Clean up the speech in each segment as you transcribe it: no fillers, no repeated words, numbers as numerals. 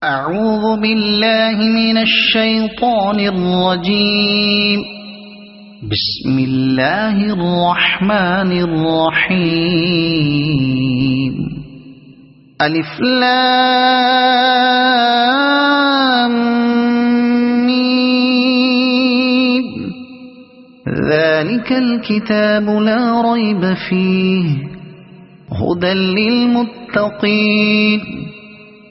أعوذ بالله من الشيطان الرجيم. بسم الله الرحمن الرحيم. ألف لام ميم. ذلك الكتاب لا ريب فيه هدى للمتقين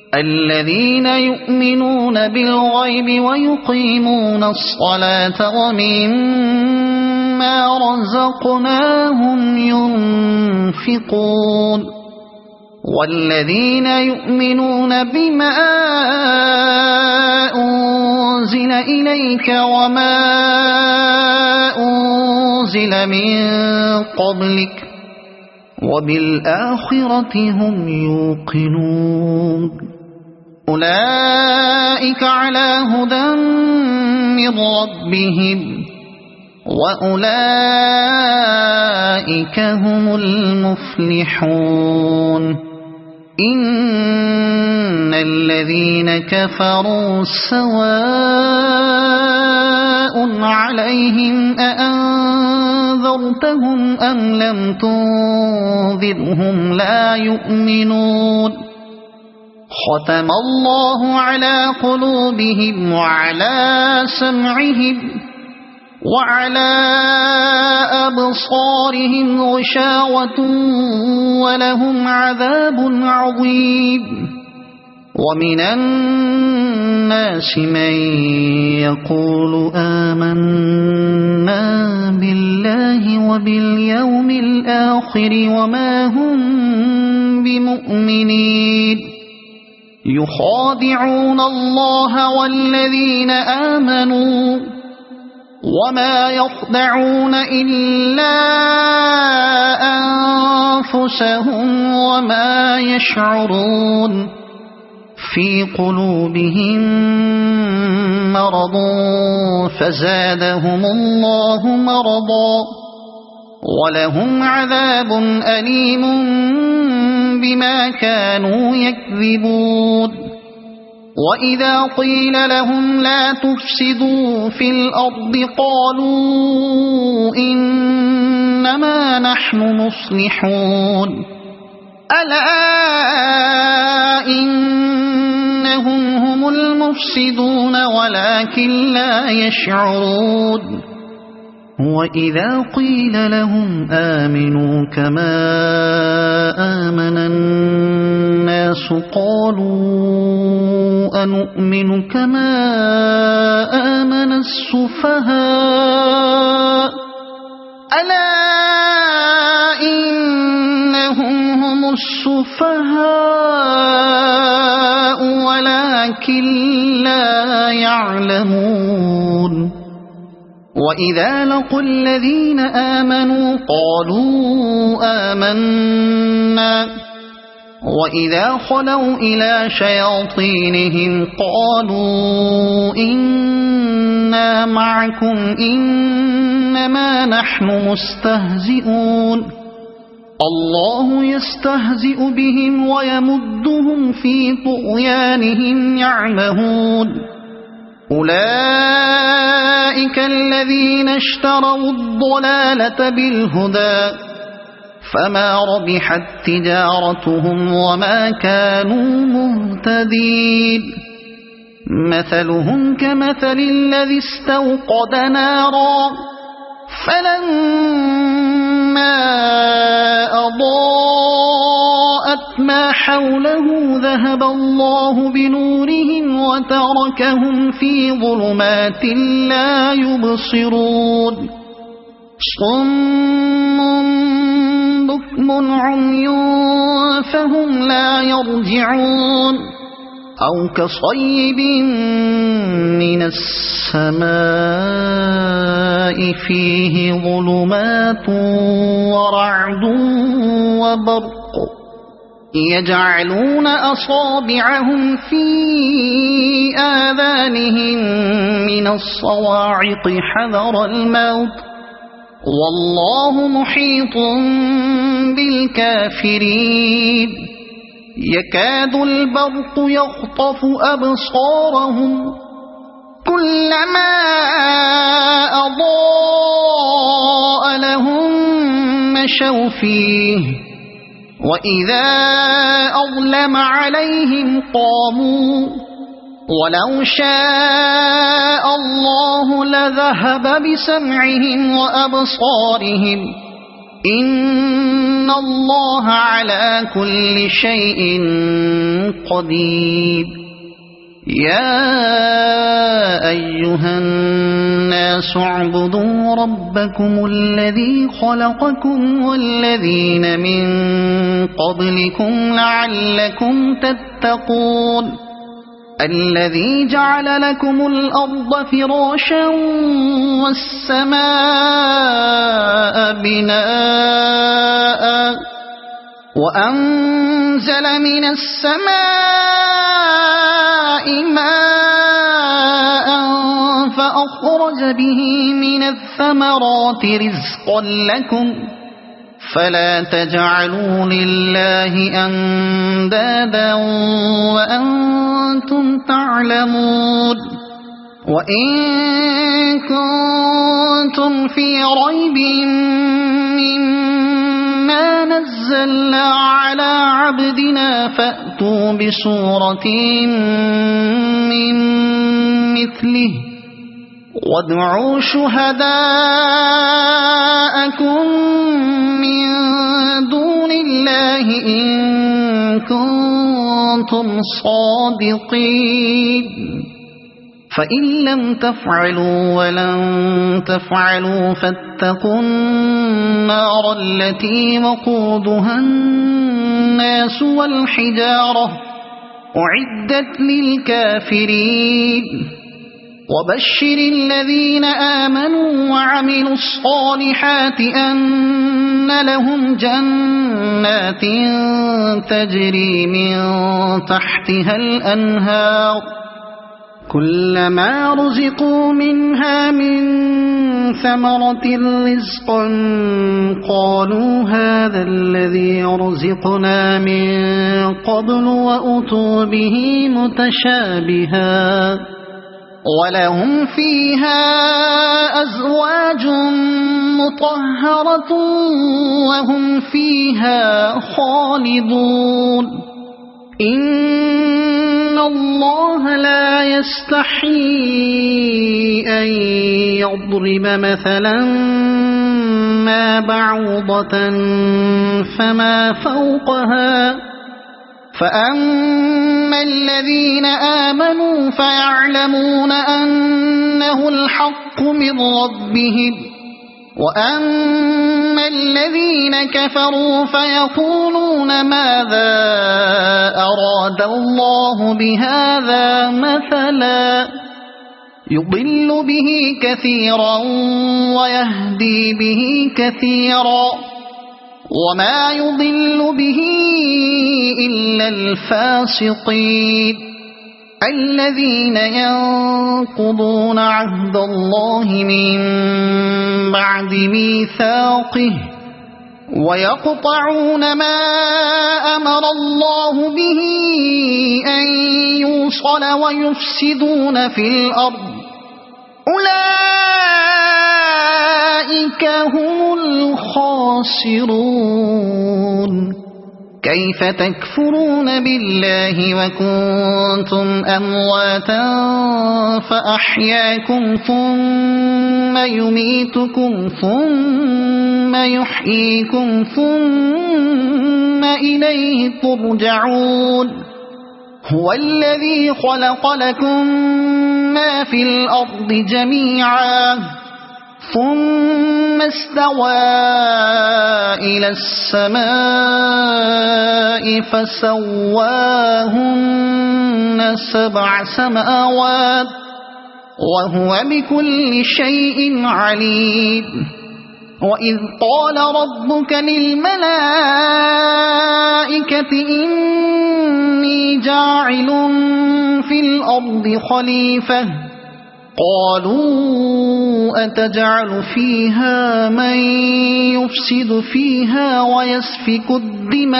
الذين يؤمنون بالغيب ويقيمون الصلاة ومما رزقناهم ينفقون والذين يؤمنون بما أنزل إليك وما أنزل من قبلك وبالآخرة هم يوقنون أولئك على هدى من ربهم وأولئك هم المفلحون. إن الذين كفروا سواء عليهم أأنذرتهم أم لم تنذرهم لا يؤمنون. ختم الله على قلوبهم وعلى سمعهم وعلى أبصارهم غشاوة ولهم عذاب عظيم. ومن الناس من يقول آمنا بالله وباليوم الآخر وما هم بمؤمنين يخادعون الله والذين آمنوا وما يخدعون إلا أنفسهم وما يشعرون. في قلوبهم مرض فزادهم الله مرضا ولهم عذاب أليم بما كانوا يكذبون. وإذا قيل لهم لا تفسدوا في الأرض قالوا إنما نحن مصلحون ألا إنهم هم المفسدون ولكن لا يشعرون. وإذا قيل لهم آمنوا كما آمن الناس قالوا أنؤمن كما آمن السفهاء ألا إنهم هم السفهاء ولكن لا يعلمون. وإذا لقوا الذين آمنوا قالوا آمنا وإذا خلوا إلى شياطينهم قالوا إنا معكم إنما نحن مستهزئون الله يستهزئ بهم ويمدهم في طغيانهم يعمهون. أولئك الذين اشتروا الضلالة بالهدى فما ربحت تجارتهم وما كانوا مهتدين. مثلهم كمثل الذي استوقد نارا فلما أضاءت ما حوله ذهب الله بنورهم وتركهم في ظلمات لا يبصرون. صم بكم عمي فهم لا يرجعون. أو كصيب من السماء فيه ظلمات ورعد وبرق يجعلون أصابعهم في آذانهم من الصواعق حذر الموت والله محيط بالكافرين. يكاد البرق يخطف أبصارهم كلما أضاء لهم مشوا فيه وإذا أظلم عليهم قاموا ولو شاء الله لذهب بسمعهم وأبصارهم إن الله على كل شيء قدير يا أيها الناس اعبدوا ربكم الذي خلقكم والذين من قبلكم لعلكم تتقون الذي جعل لكم الأرض فراشا والسماء بناء وأنزل من السماء ماء فأخرج به من الثمرات رزقا لكم فلا تجعلوا لله أندادا وأنتم تعلمون وإن كنتم في ريب مما نزلنا على عبدنا فأتوا بسورة من مثله وادعوا شهداءكم من دون الله إن كنتم صادقين فإن لم تفعلوا ولن تفعلوا فاتقوا النار التي وقودها الناس والحجارة أعدت للكافرين وبشر الذين آمنوا وعملوا الصالحات أن لهم جنات تجري من تحتها الأنهار كلما رزقوا منها من ثمرة رزقا قالوا هذا الذي رزقنا من قبل وأتوا به متشابها ولهم فيها أزواج مطهرة وهم فيها خالدون إن الله لا يستحيي أن يضرب مثلا ما بعوضة فما فوقها فأما الذين آمنوا فيعلمون أنه الحق من ربهم وأما الذين كفروا فيقولون ماذا أراد الله بهذا مثلا يضل به كثيرا ويهدي به كثيرا وما يضل به إلا الفاسقين الذين ينقضون عهد الله من بعد ميثاقه ويقطعون ما أمر الله به أن يوصل ويفسدون في الأرض أولئك هم الخاسرون كيف تكفرون بالله وكنتم أمواتا فأحياكم ثم يميتكم ثم يحييكم ثم إليه ترجعون هو الذي خلق لكم ما في الأرض جميعا ثم استوى إلى السماء فسواهن 7 سماوات وهو بكل شيء عليم وإذ قال ربك للملائكة إني جاعل في الأرض خليفة قالوا أتجعل فيها من يفسد فيها ويسفك الدماء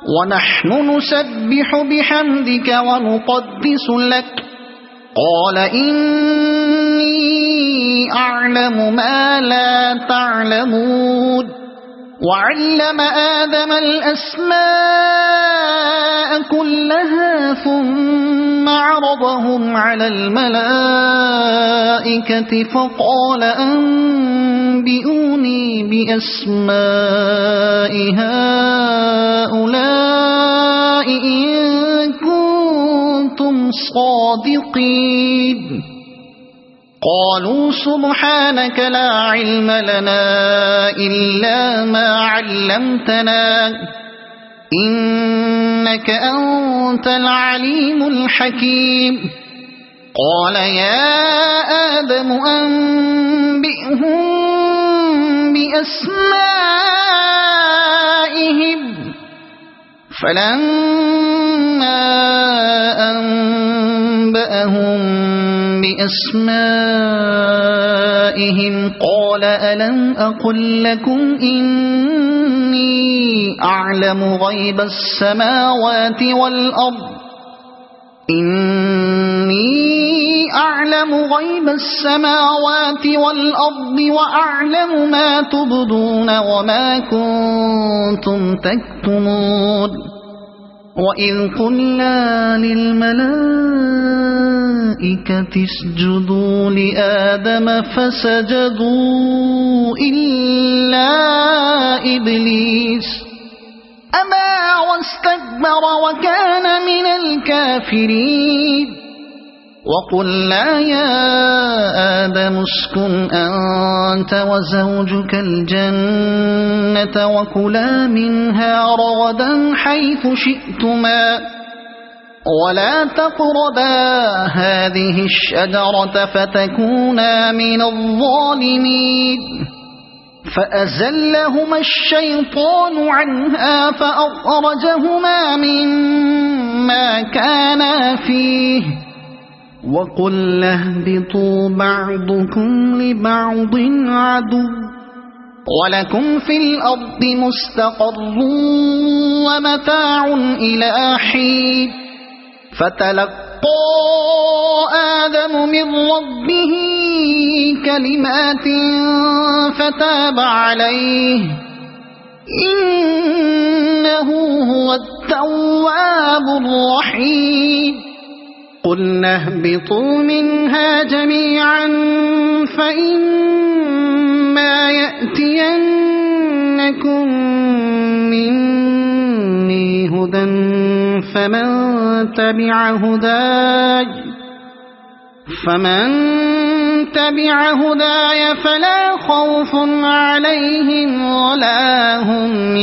ونحن نسبح بحمدك ونقدس لك قال إني أعلم ما لا تعلمون وعلم آدم الأسماء كلها ثم عرضهم على الملائكة فقال أنبئوني بأسماء هؤلاء إن كنتم صادقين قالوا سبحانك لا علم لنا إلا ما علمتنا إنك أنت العليم الحكيم قال يا آدم أنبئهم بأسمائهم فلما أنبأهم بأسمائهم قال ألم أقل لكم إني أعلم غيب السماوات والأرض وأعلم ما تبدون وما كنتم تكتمون وإذ قلنا للملائكة اسجدوا لآدم فسجدوا إلا إبليس أبى واستكبر وكان من الكافرين وقلنا يا آدم اسكن أنت وزوجك الجنة وكلا منها رغدا حيث شئتما ولا تقربا هذه الشجرة فتكونا من الظالمين فأزلهما الشيطان عنها فأخرجهما مما كانا فيه وقلنا اهبطوا بعضكم لبعض عدو ولكم في الأرض مستقر ومتاع إلى حين فتلقى آدم من ربه كلمات فتاب عليه إنه هو التواب الرحيم قلنا اهبطوا منها جميعا فإما يأتينكم مني هدى فمن تبع هداي فلا خوف عليهم ولا هم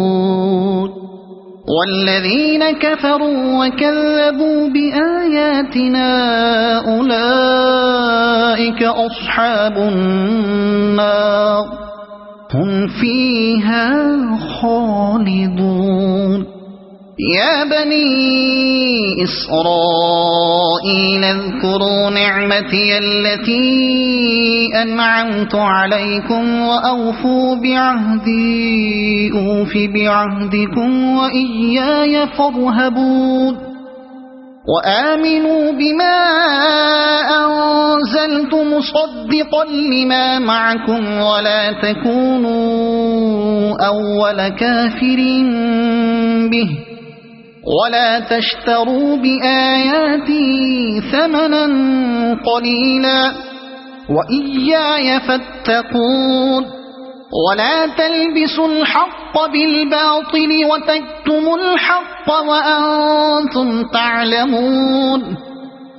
يحزنون والذين كفروا وكذبوا بآياتنا أولئك أصحاب النار هم فيها خالدون يا بني إسرائيل اذكروا نعمتي التي أنعمت عليكم وأوفوا بعهدي أوف بعهدكم وإياي فارهبون وآمنوا بما أنزلت مصدقا لما معكم ولا تكونوا أول كافر به ولا تشتروا بآياتي ثمنا قليلا وإياي فاتقون ولا تلبسوا الحق بالباطل وتكتموا الحق وأنتم تعلمون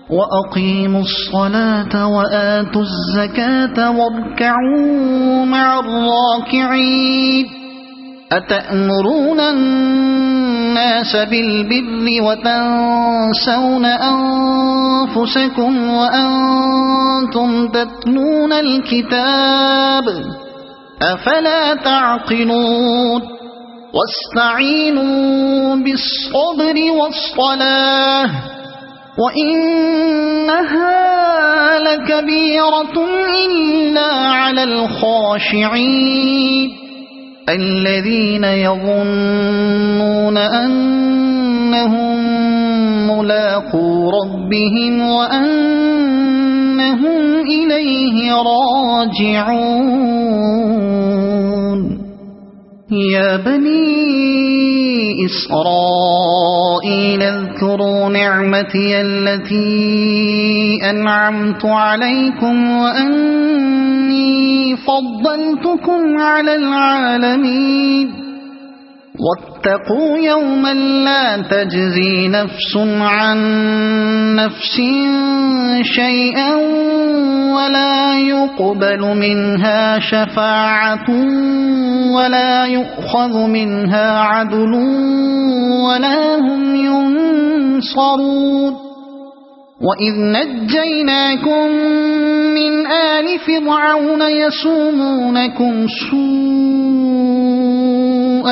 وأقيموا الصلاة وآتوا الزكاة واركعوا مع الراكعين أتأمرون الناس بالبر وتنسون أنفسكم وأنتم تتلون الكتاب أفلا تعقلون واستعينوا بالصبر والصلاة وإنها لكبيرة إلا على الخاشعين الذين يظنون أنهم ملاقو ربهم وأنهم إليه راجعون يا بني إسرائيل اذكروا نعمتي التي أنعمت عليكم وأني فضلتكم على العالمين واتقوا يوما لا تجزي نفس عن نفس شيئا ولا يقبل منها شفاعة ولا يؤخذ منها عدل ولا هم ينصرون وإذ نجيناكم من آل فرعون يسومونكم سوء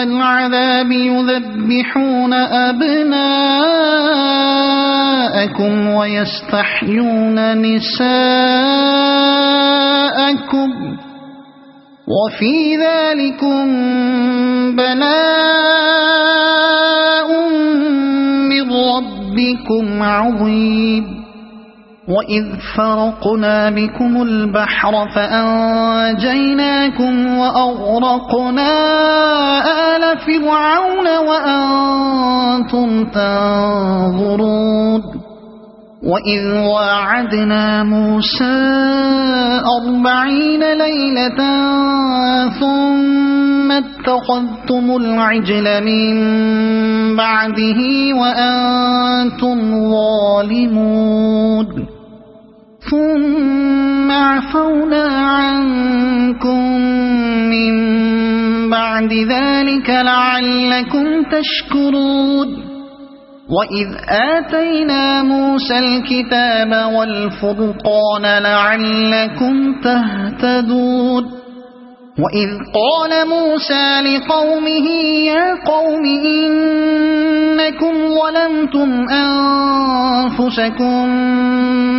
العذاب يذبحون أبناءكم ويستحيون نساءكم وفي ذلكم بلاء من ربكم عظيم وإذ فرقنا بكم البحر فأنجيناكم وأغرقنا آل فرعون وأنتم تنظرون وإذ واعدنا موسى 40 ليلة ثم اتخذتم العجل من بعده وأنتم ظالمون ثم عفونا عنكم من بعد ذلك لعلكم تشكرون وإذ آتينا موسى الكتاب والفرقان لعلكم تهتدون وإذ قال موسى لقومه يا قوم إنكم ظلمتم أنفسكم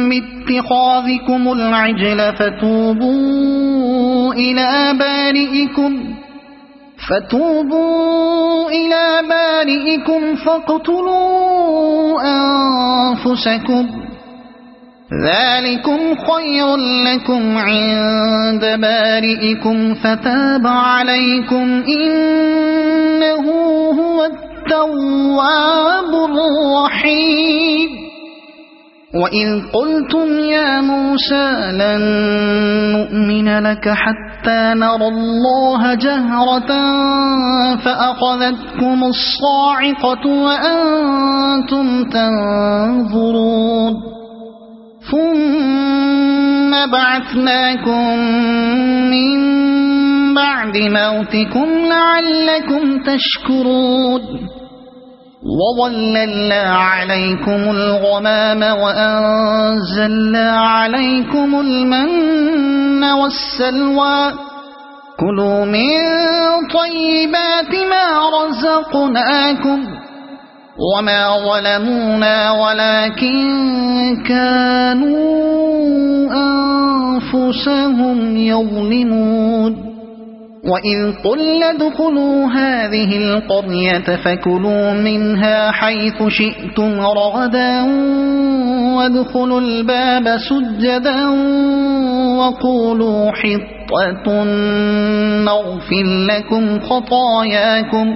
باتخاذكم العجل فتوبوا إلى بارئكم فاقتلوا أنفسكم ذلكم خير لكم عند بارئكم فتاب عليكم إنه هو التواب الرحيم وإذ قلتم يا موسى لن نؤمن لك حتى نرى الله جهرة فأخذتكم الصاعقة وأنتم تنظرون ثم بعثناكم من بعد موتكم لعلكم تشكرون وظللنا عليكم الغمام وأنزلنا عليكم المن والسلوى كلوا من طيبات ما رزقناكم وما ظلمونا ولكن كانوا أنفسهم يظلمون وإذ قلنا ادخلوا هذه القرية فكلوا منها حيث شئتم رغدا وادخلوا الباب سجدا وقولوا حطة نغفر لكم خطاياكم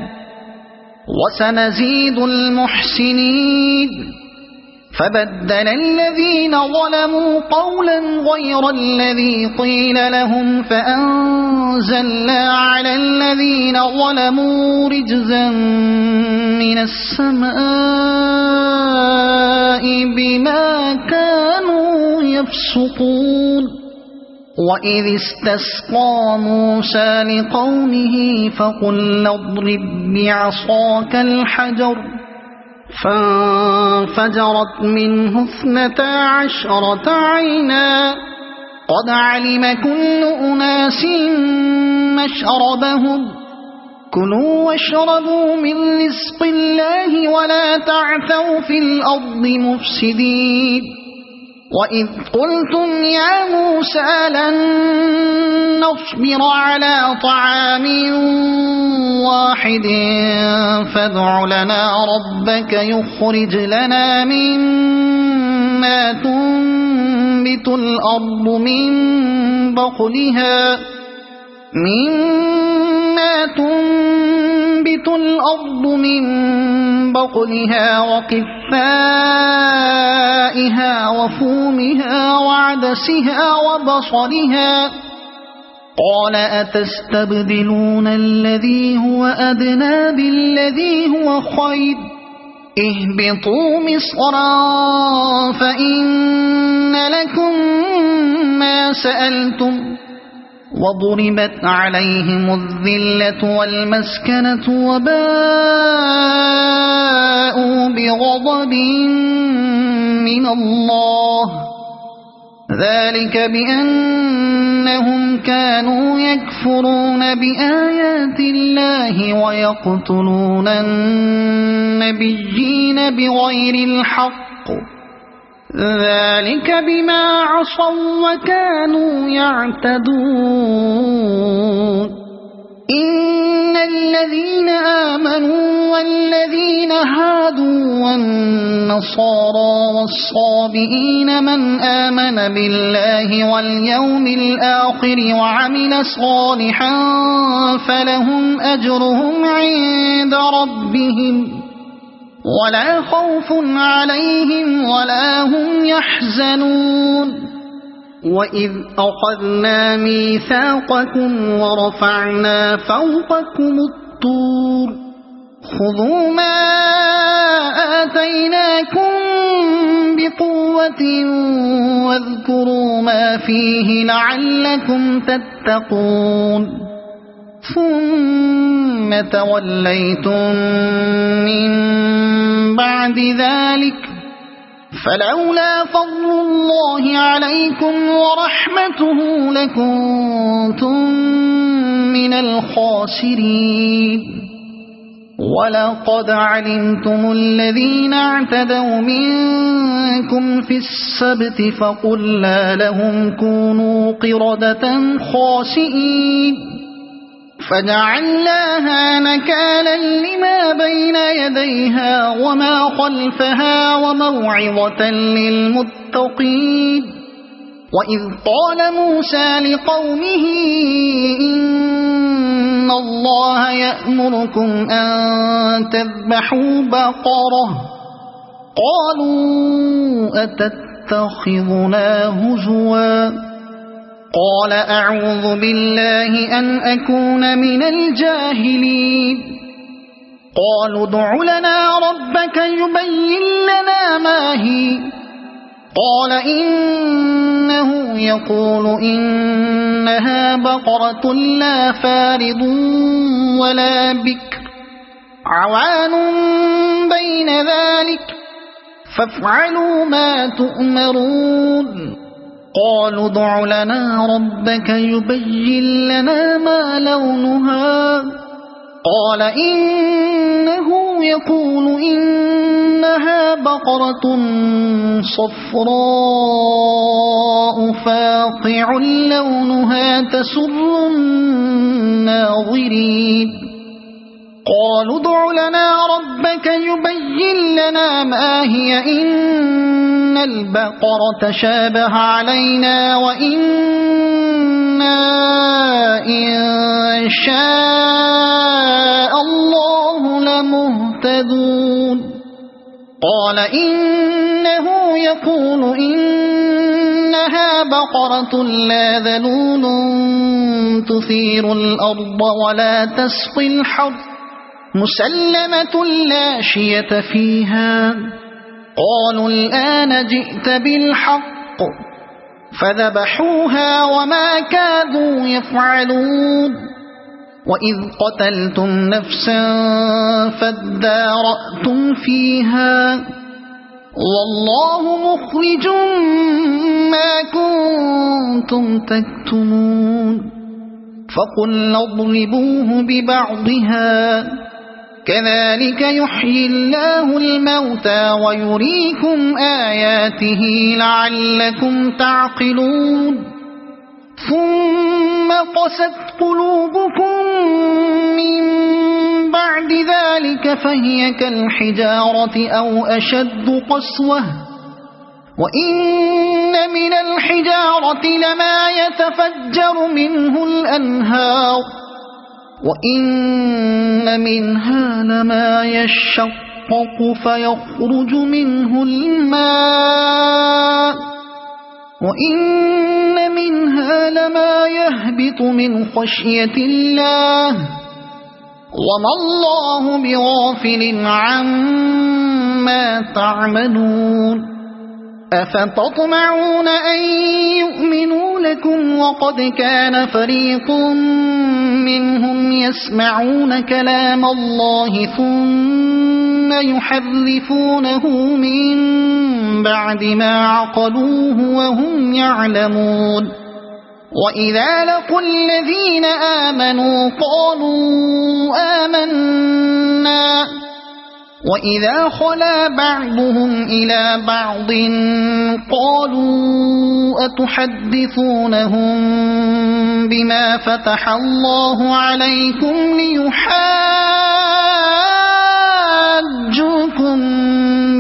وسنزيد المحسنين فبدل الذين ظلموا قولا غير الذي قيل لهم فأنزلنا على الذين ظلموا رجزا من السماء بما كانوا يفسقون وإذ استسقى موسى لقومه فقلنا اضرب بعصاك الحجر فانفجرت منه 12 عينا قد علم كل أناس مشربهم كلوا واشربوا من رزق الله ولا تعثوا في الأرض مفسدين وإذ قلتم يا موسى لن نصبر على طعام واحد فادع لنا ربك يخرج لنا مما تنبت الأرض من بقلها وقثائها وفومها وعدسها وبصلها قال أتستبدلون الذي هو أدنى بالذي هو خير اهبطوا مصرا فإن لكم ما سألتم وضربت عليهم الذلة والمسكنة وباءوا بغضب من الله ذلك بأنهم كانوا يكفرون بآيات الله ويقتلون النبيين بغير الحق ذلك بما عصوا وكانوا يعتدون إن الذين آمنوا والذين هادوا والنصارى والصابئين من آمن بالله واليوم الآخر وعمل صالحا فلهم أجرهم عند ربهم ولا خوف عليهم ولا هم يحزنون وإذ أخذنا ميثاقكم ورفعنا فوقكم الطور خذوا ما آتيناكم بقوة واذكروا ما فيه لعلكم تتقون ثم توليتم من بعد ذلك فلولا فضل الله عليكم ورحمته لكنتم من الخاسرين ولقد علمتم الذين اعتدوا منكم في السبت فقلنا لهم كونوا قردة خاسئين فجعلناها نكالا لما بين يديها وما خلفها وموعظة للمتقين وإذ قال موسى لقومه إن الله يأمركم أن تذبحوا بقرة قالوا أتتخذنا هزوا قال أعوذ بالله أن أكون من الجاهلين قالوا ادع لنا ربك يبين لنا ما هي قال إنه يقول إنها بقرة لا فارض ولا بكر عوان بين ذلك فافعلوا ما تؤمرون قالوا ادع لنا ربك يبين لنا ما لونها قال إنه يقول إنها بقرة صفراء فاقع لونها تسر الناظرين قالوا ادع لنا ربك يبين لنا ما هي إن البقرة شابه علينا وإنا إن شاء الله لمهتدون قال إنه يقول إنها بقرة لا ذلول تثير الأرض ولا تسقي الحرث مسلمة لا شية فيها قالوا الآن جئت بالحق فذبحوها وما كادوا يفعلون وإذ قتلتم نفسا فادارأتم فيها والله مخرج ما كنتم تكتمون فقلنا اضربوه ببعضها كذلك يحيي الله الموتى ويريكم آياته لعلكم تعقلون ثم قست قلوبكم من بعد ذلك فهي كالحجارة أو أشد قسوة وإن من الحجارة لما يتفجر منه الأنهار وإن منها لما يشقق فيخرج منه الماء وإن منها لما يهبط من خشية الله وما الله بغافل عما تعملون أفتطمعون أن يؤمنوا لكم وقد كان فريق منهم يسمعون كلام الله ثم يحرفونه من بعد ما عقلوه وهم يعلمون وإذا لقوا الذين آمنوا قالوا آمنا وإذا خلا بعضهم إلى بعض قالوا أتحدثونهم بما فتح الله عليكم ليحاجوكم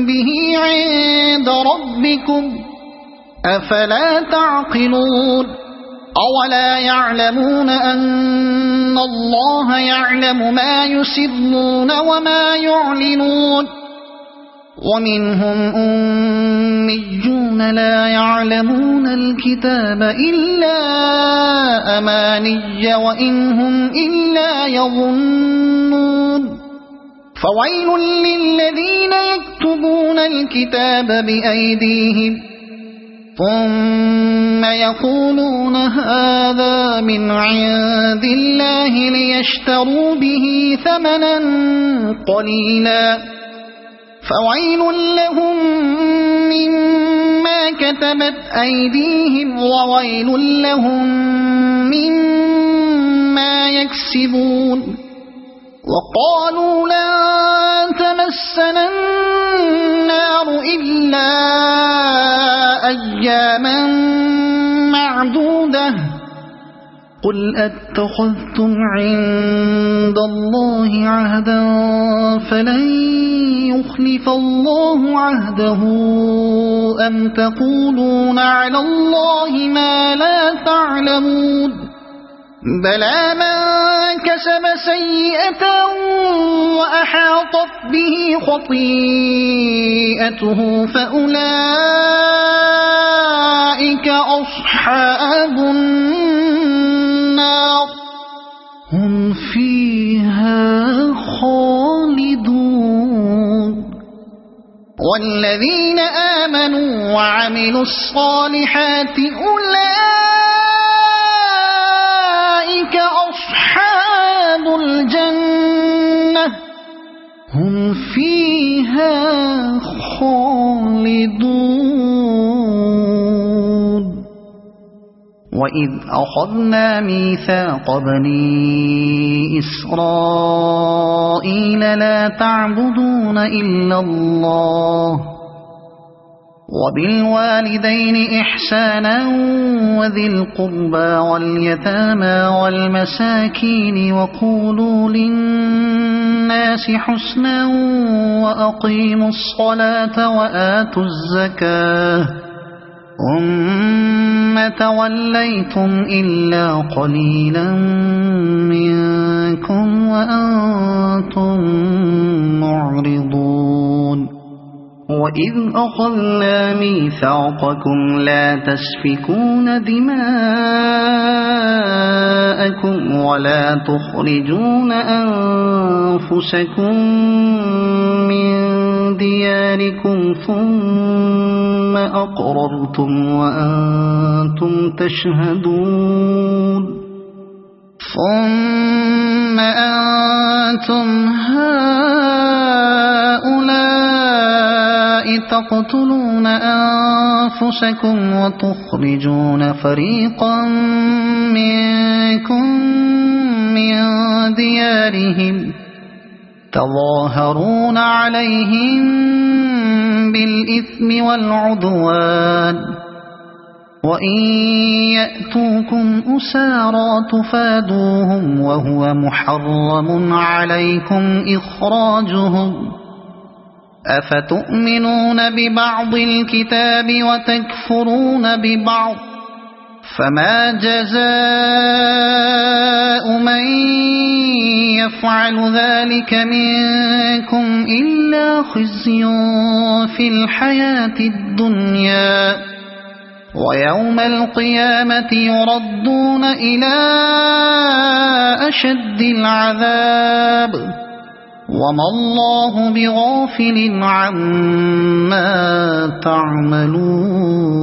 به عند ربكم أفلا تعقلون أولا يعلمون أن الله يعلم ما يسرون وما يعلنون ومنهم أميون لا يعلمون الكتاب إلا أماني وإن هم إلا يظنون فويل للذين يكتبون الكتاب بأيديهم ثم يقولون هذا من عند الله ليشتروا به ثمنا قليلا فويل لهم مما كتبت أيديهم وويل لهم مما يكسبون وقالوا لن تمسنا النار إلا أياما معدودة قل أتخذتم عند الله عهدا فلن يخلف الله عهده أم تقولون على الله ما لا تعلمون بلى من كسب سيئة وأحاطت به خطيئته فأولئك أصحاب النار هم فيها خالدون والذين آمنوا وعملوا الصالحات أولئك أصحاب الجنة هم فيها خالدون وإذ أخذنا ميثاق بني إسرائيل لا تعبدون إلا الله وبالوالدين إحسانا وذي القربى واليتامى والمساكين وقولوا للناس حسنا وأقيموا الصلاة وآتوا الزكاة ثم توليتم إلا قليلا منكم وأنتم معرضون وإذ أخذنا ميثاقكم لا تسفكون دماءكم ولا تخرجون أنفسكم من دياركم ثم أقررتم وأنتم تشهدون ثم أنتم هؤلاء تقتلون أنفسكم وتخرجون فريقا منكم من ديارهم تظاهرون عليهم بالإثم والعدوان وإن يأتوكم أسارى تفادوهم وهو محرم عليكم إخراجهم أفتؤمنون ببعض الكتاب وتكفرون ببعض فما جزاء من يفعل ذلك منكم إلا خزي في الحياة الدنيا ويوم القيامة يردون إلى أشد العذاب وما الله بغافل عما تعملون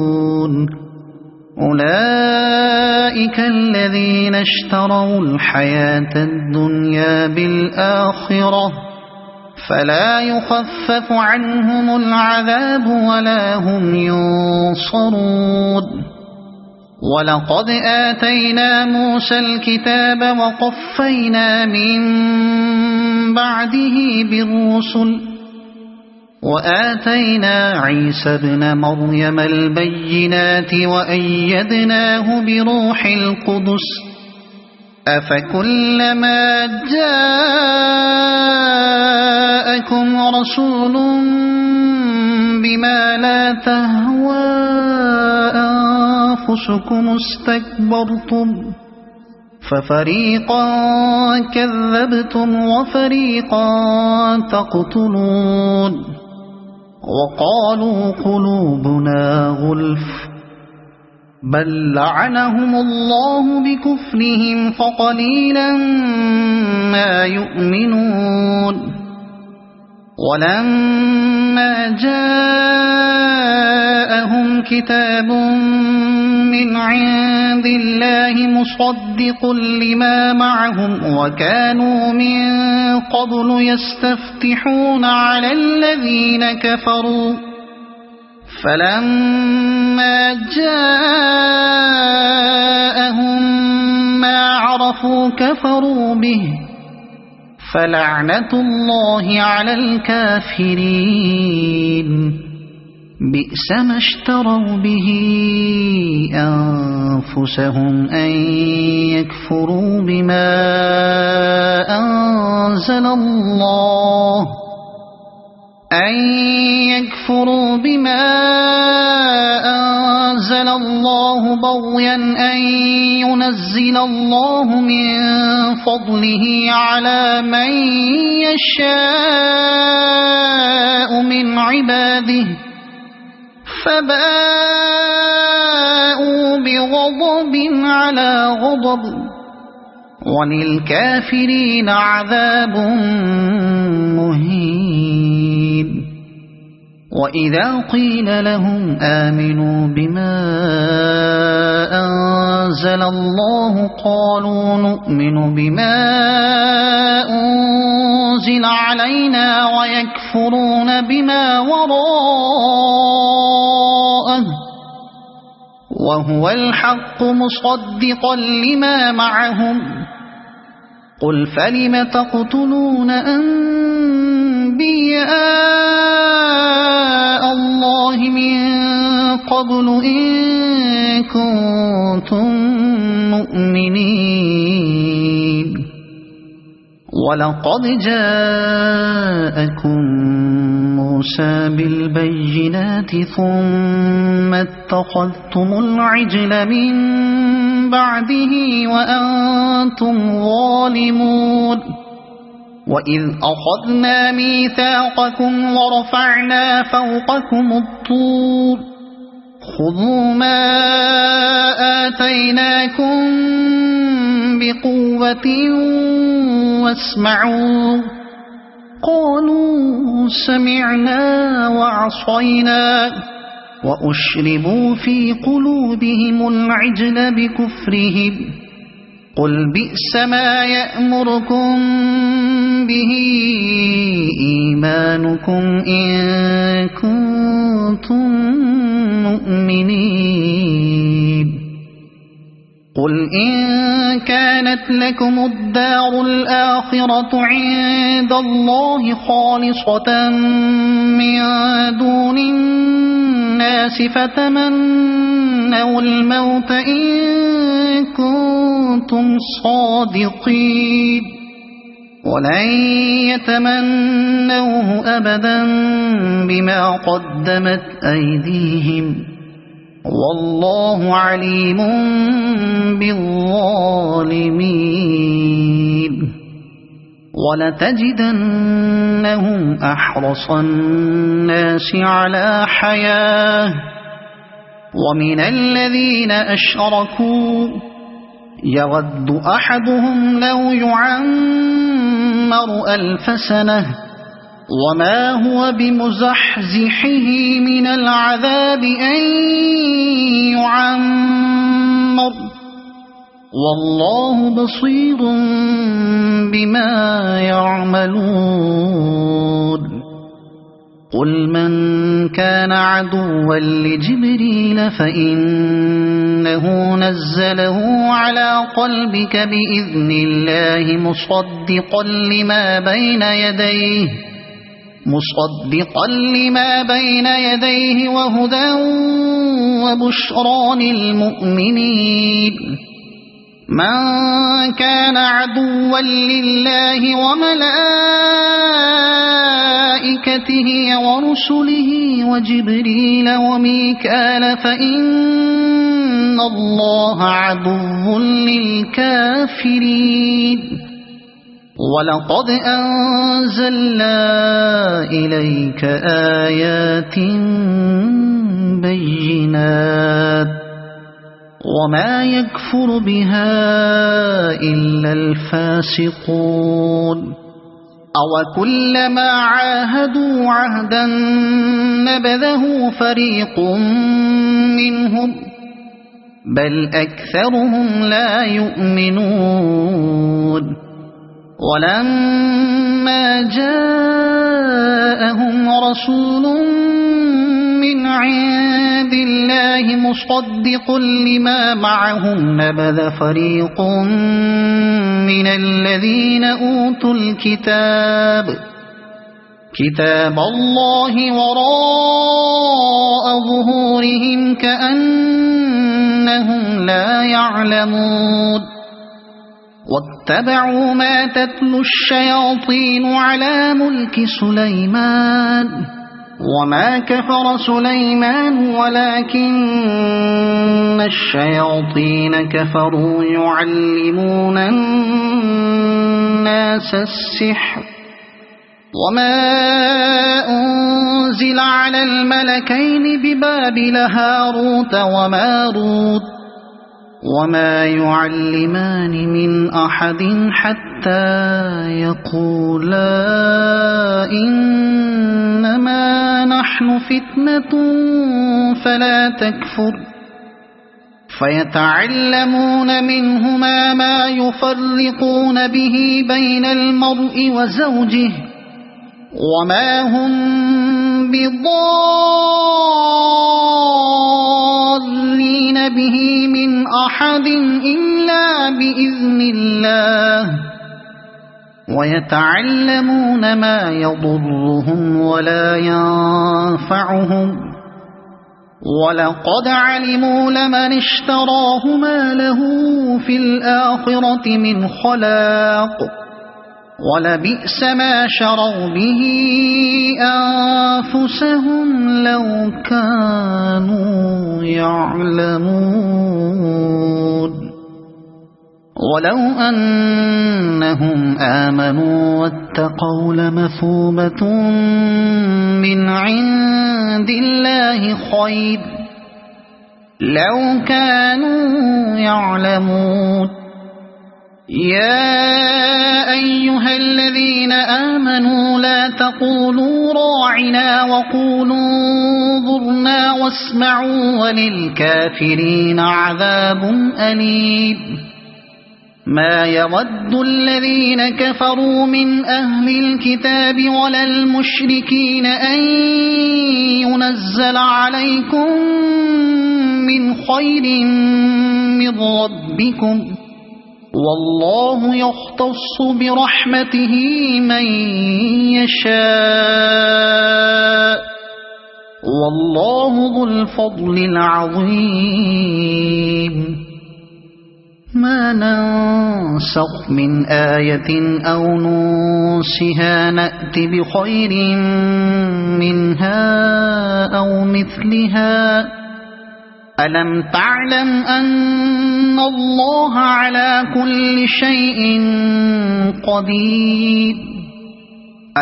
أولئك الذين اشتروا الحياة الدنيا بالآخرة فلا يخفف عنهم العذاب ولا هم ينصرون ولقد آتينا موسى الكتاب وقفينا من بعده بالرسل وآتينا عيسى ابن مريم البينات وأيدناه بروح القدس أفكلما جاءكم رسول بما لا تهوى أنفسكم استكبرتم ففريقا كذبتم وفريقا تقتلون وقالوا قلوبنا غلف بل لعنهم الله بكفرهم فقليلا ما يؤمنون ولما جاءهم كتاب من عند الله مصدق لما معهم وكانوا من قبل يستفتحون على الذين كفروا فلما جاءهم ما عرفوا كفروا به فلعنة الله على الكافرين بئس ما اشتروا به أنفسهم أن يكفروا بما أنزل الله بغيا أن ينزل الله من فضله على من يشاء من عباده فباءوا بغضب على غضب وللكافرين عذاب مهين وإذا قيل لهم آمنوا بما أنزل الله قالوا نؤمن بما أنزل علينا ويكفرون بما وراءه وهو الحق مصدقا لما معهم قل فلم تقتلون أنبياء الله من قبل إن كنتم مؤمنين ولقد جاءكم موسى بالبينات ثم اتخذتم العجل من بعده وأنتم ظالمون وإذ أخذنا ميثاقكم ورفعنا فوقكم الطور خذوا ما آتيناكم بقوة واسمعوا قالوا سمعنا وعصينا وأشربوا في قلوبهم العجل بكفرهم قل بئس ما يأمركم به إيمانكم إن كنتم مؤمنين قل إن كان كانت لكم الدار الآخرة عند الله خالصة من دون الناس فتمنوا الموت إن كنتم صادقين ولن يتمنوه أبدا بما قدمت أيديهم والله عليم بالظالمين ولتجدنهم أحرص الناس على حياة ومن الذين أشركوا يود أحدهم لو يعمر 1000 سنة وما هو بمزحزحه من العذاب أن يعمر والله بصير بما يعملون قل من كان عدوا لجبريل فإنه نزله على قلبك بإذن الله مصدقا لما بين يديه وهدى وبشرى للمؤمنين من كان عدوا لله وملائكته ورسله وجبريل وميكال فإن الله عدو للكافرين ولقد أنزلنا إليك آيات بينات وما يكفر بها إلا الفاسقون أوكلما عاهدوا عهدا نبذه فريق منهم بل أكثرهم لا يؤمنون ولما جاءهم رسول من عند الله مصدق لما معهم نبذ فريق من الذين أوتوا كتاب الله وراء ظهورهم كأنهم لا يعلمون واتبعوا ما تتلو الشياطين على ملك سليمان وما كفر سليمان ولكن الشياطين كفروا يعلمون الناس السحر وما أنزل على الملكين ببابل هاروت وماروت وما يعلمان من أحد حتى يقولا إنما نحن فتنة فلا تكفر فيتعلمون منهما ما يفرقون به بين المرء وزوجه وما هم بضارين به من أحد إلا بإذن الله ويتعلمون ما يضرهم ولا ينفعهم ولقد علموا لمن اشتراه ما له في الآخرة من خلاق ولبئس ما شروا به أنفسهم لو كانوا يعلمون ولو أنهم آمنوا واتقوا لمثوبة من عند الله خير لو كانوا يعلمون يا أيها الذين آمنوا لا تقولوا راعنا وقولوا انظرنا واسمعوا وللكافرين عذاب أليم ما يود الذين كفروا من أهل الكتاب ولا المشركين أن ينزل عليكم من خير من ربكم والله يختص برحمته من يشاء والله ذو الفضل العظيم ما ننسخ من آية أو ننسها نأت بخير منها أو مثلها ألم تعلم أن الله على كل شيء قدير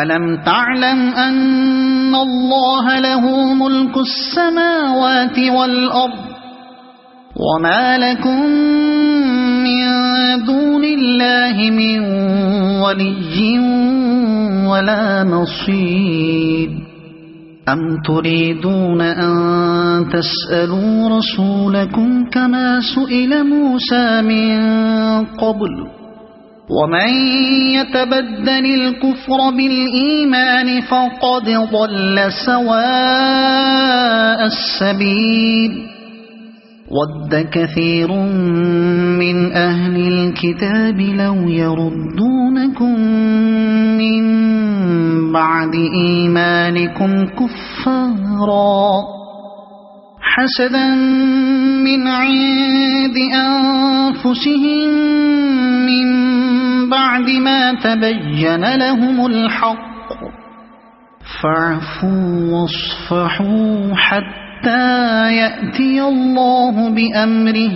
ألم تعلم أن الله له ملك السماوات والأرض وما لكم من دون الله من ولي ولا نصير أم تريدون أن تسألوا رسولكم كما سئل موسى من قبل ومن يتبدل الكفر بالإيمان فقد ضل سواء السبيل ود كثير من أهل الكتاب لو يردونكم من بعد إيمانكم كفارا حسدا من عند أنفسهم من بعد ما تبين لهم الحق فاعفوا واصفحوا حتى يأتي الله بأمره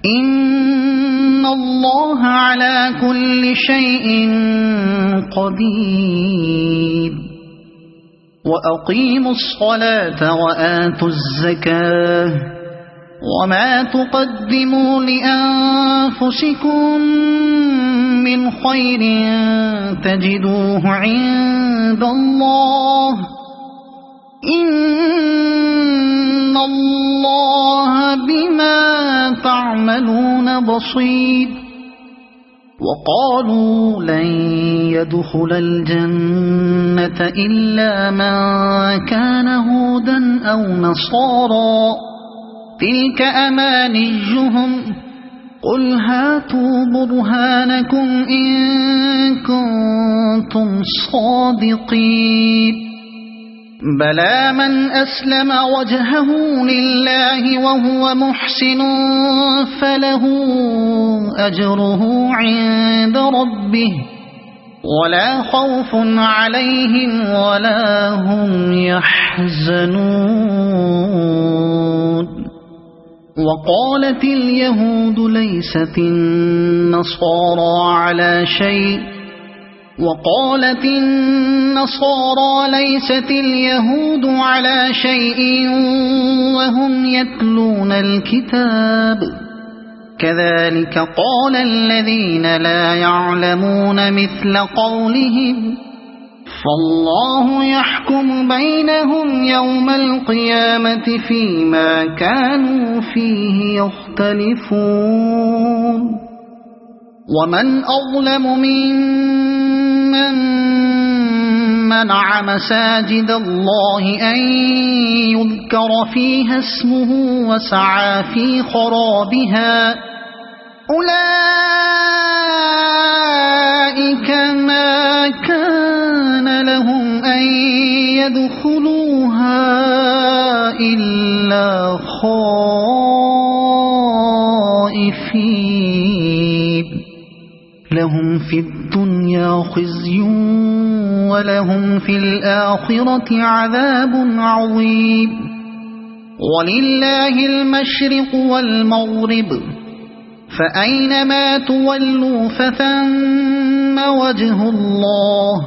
إن الله على كل شيء قدير وأقيموا الصلاة وآتوا الزكاة وما تقدموا لأنفسكم من خير تجدوه عند الله إن الله بما تعملون بصير وقالوا لن يدخل الجنة إلا من كان هودا أو نصارى تلك أمانيهم قل هاتوا برهانكم إن كنتم صادقين بلى من أسلم وجهه لله وهو محسن فله أجره عند ربه ولا خوف عليهم ولا هم يحزنون وقالت اليهود ليست النصارى على شيء وقالت النصارى ليست اليهود على شيء وهم يتلون الكتاب كذلك قال الذين لا يعلمون مثل قولهم فالله يحكم بينهم يوم القيامة فيما كانوا فيه يختلفون ومن أظلم ممن منع مساجد الله أن يذكر فيها اسمه وسعى في خرابها أولئك ما كان لهم أن يدخلوها إلا خائفين لهم في الدنيا خزي ولهم في الآخرة عذاب عظيم ولله المشرق والمغرب فأينما تولوا فثم وجه الله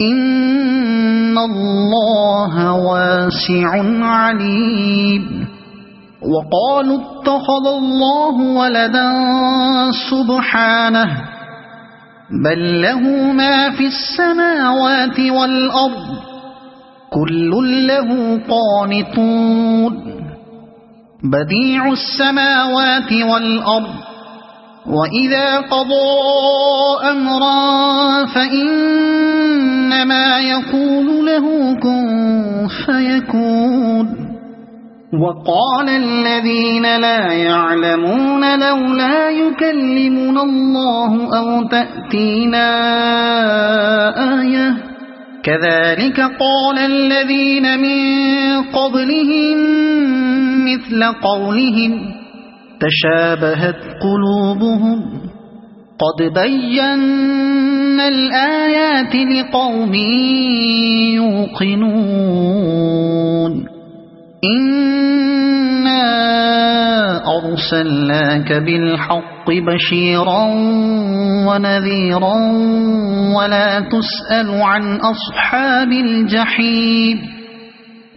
إن الله واسع عليم وقالوا اتخذ الله ولدا سبحانه بل له ما في السماوات والأرض كل له قانتون بديع السماوات والأرض وإذا قضى أمرا فإنما يقول له كن فيكون وقال الذين لا يعلمون لولا يكلمنا الله أو تأتينا آية كذلك قال الذين من قبلهم مثل قولهم تشابهت قلوبهم قد بينا الآيات لقوم يوقنون إنا أرسلناك بالحق بشيرا ونذيرا ولا تسأل عن أصحاب الجحيم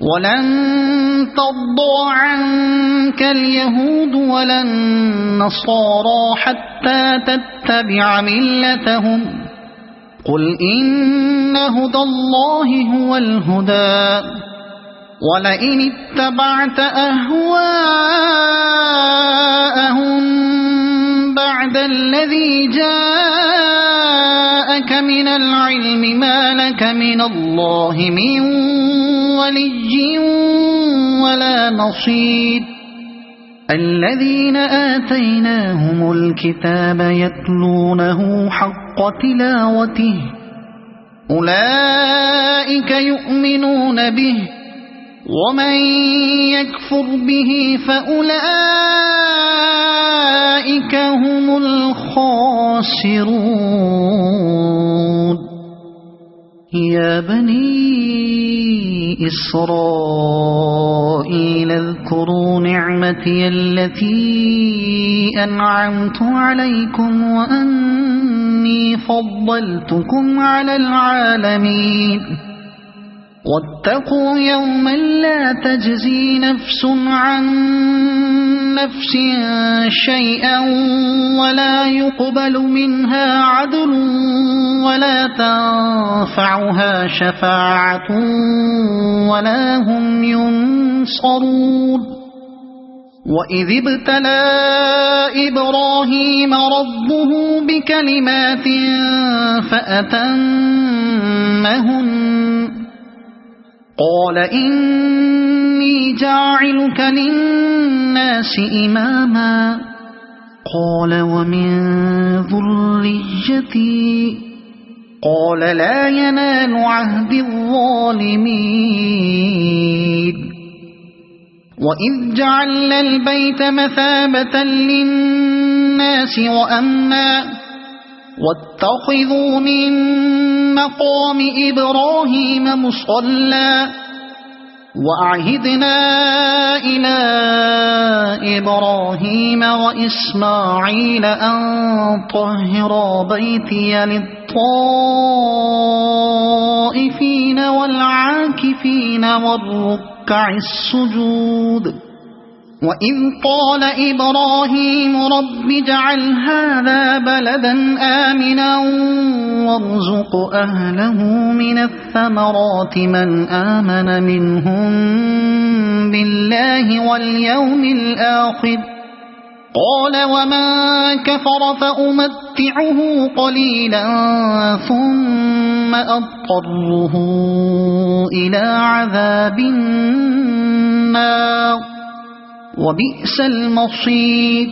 ولن ترضى عنك اليهود ولا النصارى حتى تتبع ملتهم قل إن هدى الله هو الهدى ولئن اتبعت أهواءهم بعد الذي جاءك من العلم ما لك من الله من ولي ولا نصير الذين آتيناهم الكتاب يتلونه حق تلاوته أولئك يؤمنون به ومن يكفر به فأولئك هم الخاسرون يا بني إسرائيل اذكروا نعمتي التي أنعمت عليكم وأني فضلتكم على العالمين واتقوا يوما لا تجزي نفس عن نفس شيئا ولا يقبل منها عدل ولا تنفعها شفاعة ولا هم ينصرون وإذ ابتلى إبراهيم ربه بكلمات فأتمهن قال إني جاعلك للناس إماما قال ومن ذريتي قال لا ينال عهد الظالمين وإذ جعلنا البيت مثابة للناس وأمنا واتخذوا من مقام إبراهيم مصلى وأعهدنا إلى إبراهيم وإسماعيل أن طهرا بيتي للطائفين والعاكفين والركع السجود وإذ قال إبراهيم رب اجعل هذا بلدا آمنا وارزق أهله من الثمرات من آمن منهم بالله واليوم الآخر قال ومن كفر فأمتعه قليلا ثم أضطره إلى عذاب النار وبئس المصير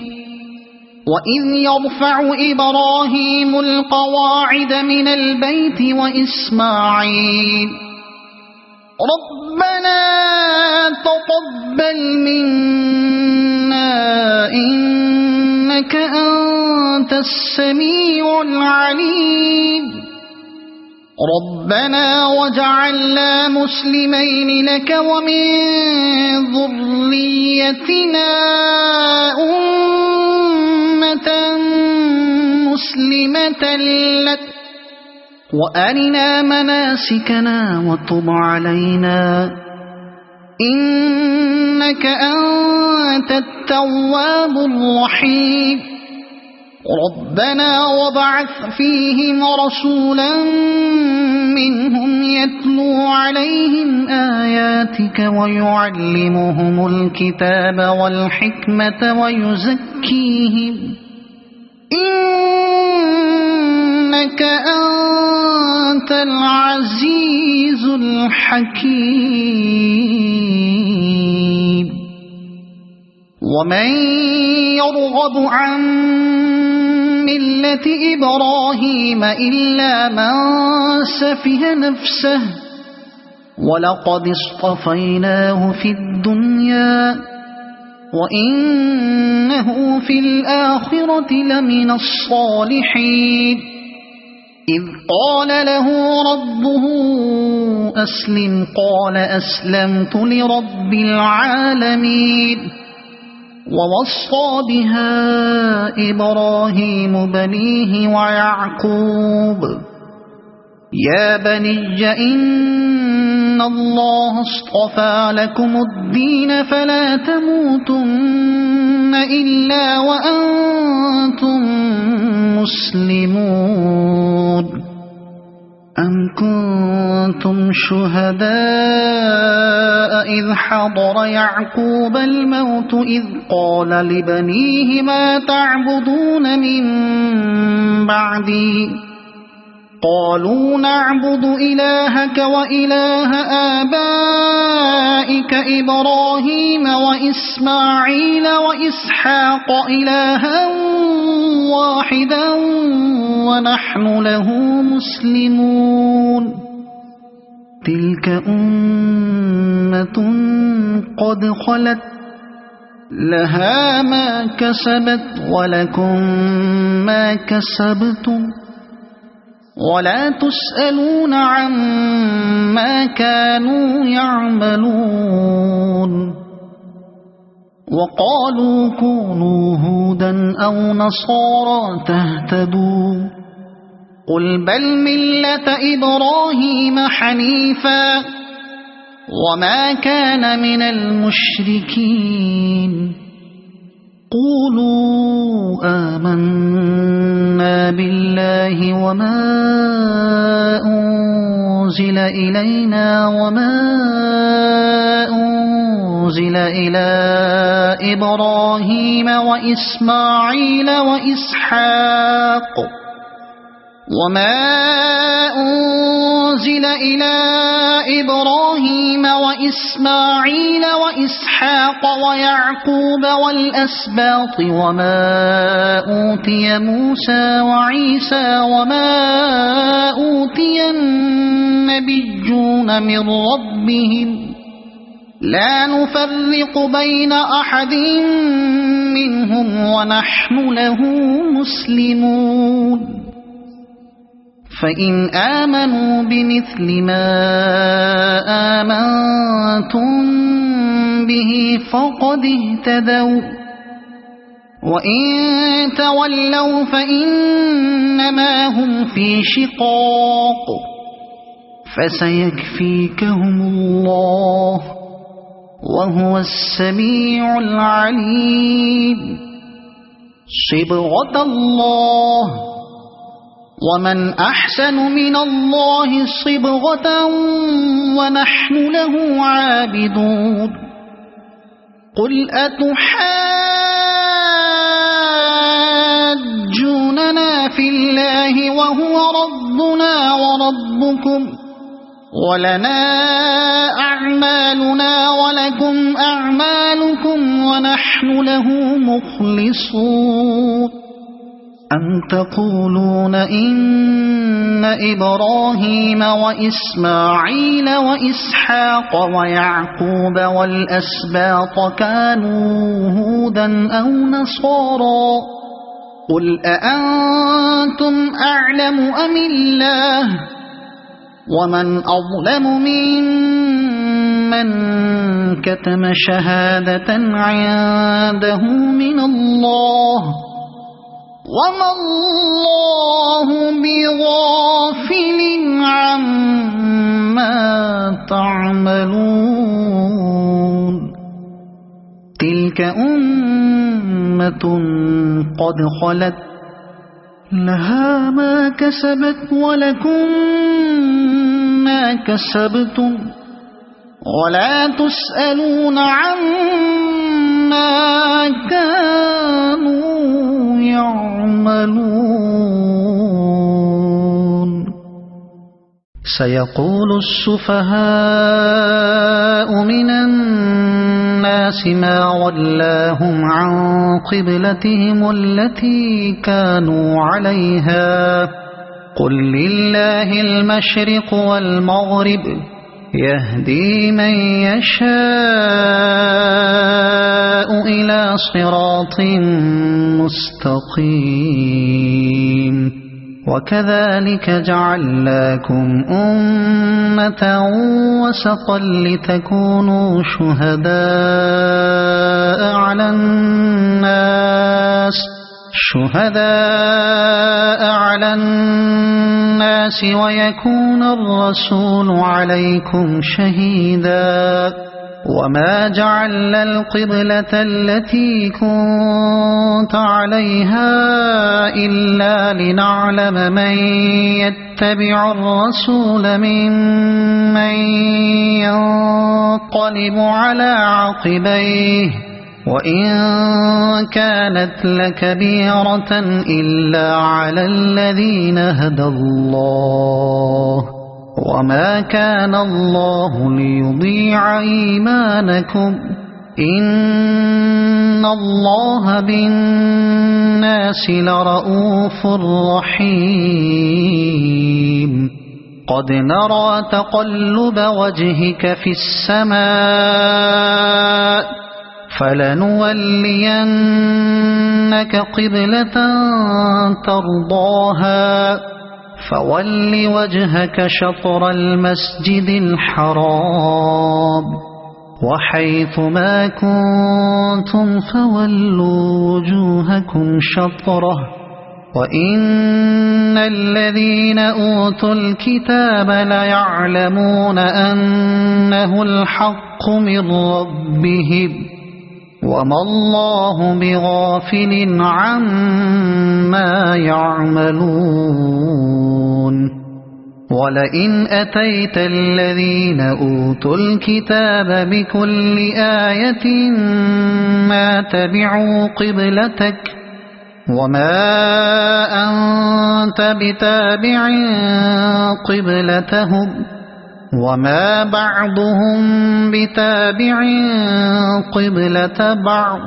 وإذ يرفع إبراهيم القواعد من البيت وإسماعيل ربنا تقبل منا إنك أنت السميع العليم ربنا وجعلنا مسلمين لك ومن ذريتنا أمة مسلمة لك وأرنا مناسكنا وتب علينا إنك أنت التواب الرحيم ربنا وابعث فيهم رسولا منهم يتلو عليهم آياتك ويعلمهم الكتاب والحكمة ويزكيهم إنك أنت العزيز الحكيم ومن يرغب عن ملة إبراهيم إلا من سفه نفسه ولقد اصطفيناه في الدنيا وإنه في الآخرة لمن الصالحين إذ قال له ربه أسلم قال أسلمت لرب العالمين ووصى بها إبراهيم بنيه ويعقوب يا بني إن الله اصطفى لكم الدين فلا تموتن إلا وأنتم مسلمون أم كنتم شهداء إذ حضر يعقوب الموت إذ قال لبنيه ما تعبدون من بعدي قالوا نعبد إلهك وإله آبائك إبراهيم وإسماعيل وإسحاق إلها واحدا ونحن له مسلمون تلك أمة قد خلت لها ما كسبت ولكم ما كسبتم ولا تسألون عما كانوا يعملون وقالوا كونوا هودا أو نصارى تهتدوا قل بل ملة إبراهيم حنيفا وما كان من المشركين قولوا آمنا بالله وما أنزل إلينا وما أنزل إلى إبراهيم وإسماعيل وإسحاق وما أنزل إلى إبراهيم وإسماعيل وإسحاق ويعقوب والأسباط وما أوتي موسى وعيسى وما أوتي النبيون من ربهم لا نفرق بين أحد منهم ونحن له مسلمون فإن آمنوا بمثل ما آمنتم به فقد اهتدوا وإن تولوا فإنما هم في شقاق فسيكفيكهم الله وهو السميع العليم صبغة الله ومن أحسن من الله صبغة ونحن له عابدون قل أتحاجوننا في الله وهو ربنا وربكم ولنا أعمالنا ولكم أعمالكم ونحن له مخلصون أم تقولون إن إبراهيم وإسماعيل وإسحاق ويعقوب والأسباط كانوا هودا أو نصارى قل أأنتم أعلم أم الله ومن أظلم ممن كتم شهادة عنده من الله وما الله بغافل عما تعملون تلك أمة قد خلت لها ما كسبت ولكم ما كسبتم ولا تسألون عما كانوا يعملون سيقول السفهاء من الناس ما ولاهم عن قبلتهم التي كانوا عليها قل لله المشرق والمغرب يهدي من يشاء إلى صراط مستقيم وكذلك جعلناكم أمة وسطا لتكونوا شهداء على الناس ويكون الرسول عليكم شهيدا وما جعلنا القبلة التي كنت عليها إلا لنعلم من يتبع الرسول ممن ينقلب على عقبيه وإن كانت لكبيرة إلا على الذين هدى الله وما كان الله ليضيع إيمانكم إن الله بالناس لرؤوف رحيم قد نرى تقلب وجهك في السماء فلنولينك قبلة ترضاها فول وجهك شطر المسجد الحرام وحيث ما كنتم فولوا وجوهكم شطره وإن الذين أوتوا الكتاب ليعلمون أنه الحق من ربهم وما الله بغافل عما يعملون ولئن أتيت الذين أوتوا الكتاب بكل آية ما تبعوا قبلتك وما أنت بتابع قبلتهم وما بعضهم بتابع قبلة بعض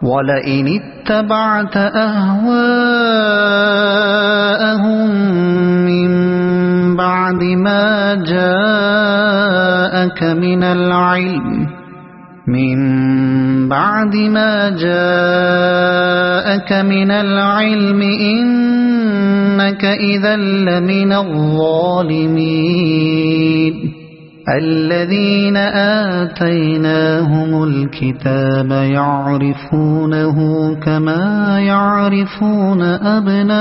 ولئن اتبعت أهواءهم من بعد ما جاءك من العلم إنك إذا لمن الظالمين الذين آتيناهم الكتاب يعرفونه كما يعرفون أبناءهم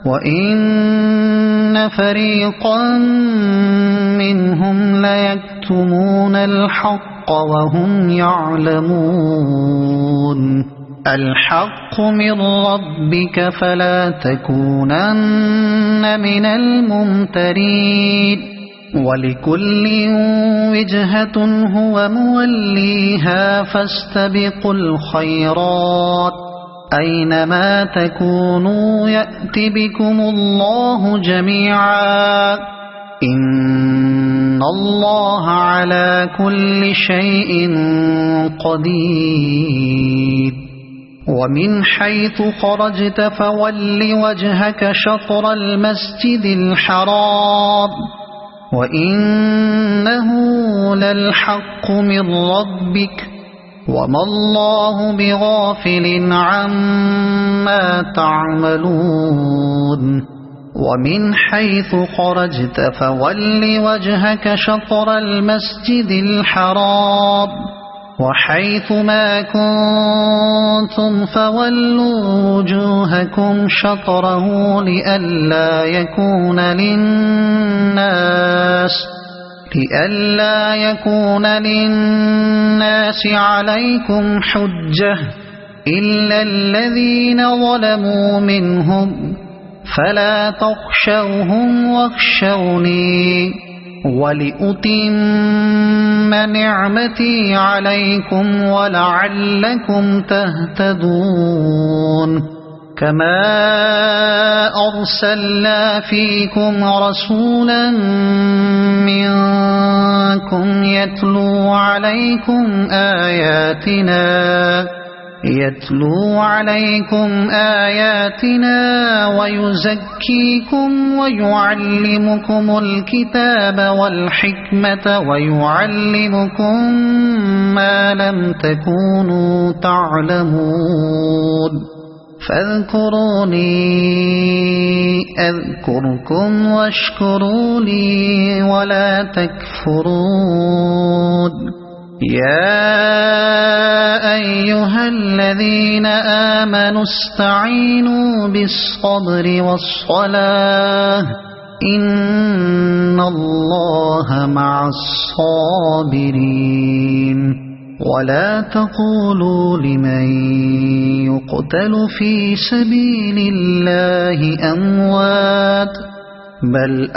وإن فريقا منهم ليكتمون الحق وهم يعلمون الحق من ربك فلا تكونن من الممترين ولكل وجهة هو موليها فاستبقوا الخيرات أينما تكونوا يأت بكم الله جميعا إن الله على كل شيء قدير ومن حيث خرجت فول وجهك شطر المسجد الحرام وإنه للحق من ربك وما الله بغافل عما تعملون ومن حيث خرجت فول وجهك شطر المسجد الحرام وحيث ما كنتم فولوا وجوهكم شطره لئلا يكون للناس عليكم حجة إلا الذين ظلموا منهم فلا تخشوهم واخشوني ولأتم نعمتي عليكم ولعلكم تهتدون كما أرسلنا فيكم رسولا منكم يتلو عليكم آياتنا ويزكيكم ويعلمكم الكتاب والحكمة ويعلمكم ما لم تكونوا تعلمون فاذكروني أذكركم واشكروا لي ولا تكفرون يا أيها الذين آمنوا استعينوا بالصبر والصلاة إن الله مع الصابرين ولا تقولوا لمن يقتل في سبيل الله أموات بل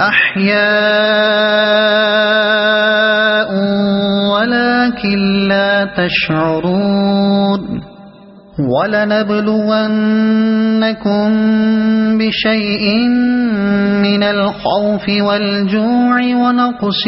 أحياء ولكن لا تشعرون ولنبلونكم بشيء من الخوف والجوع ونقص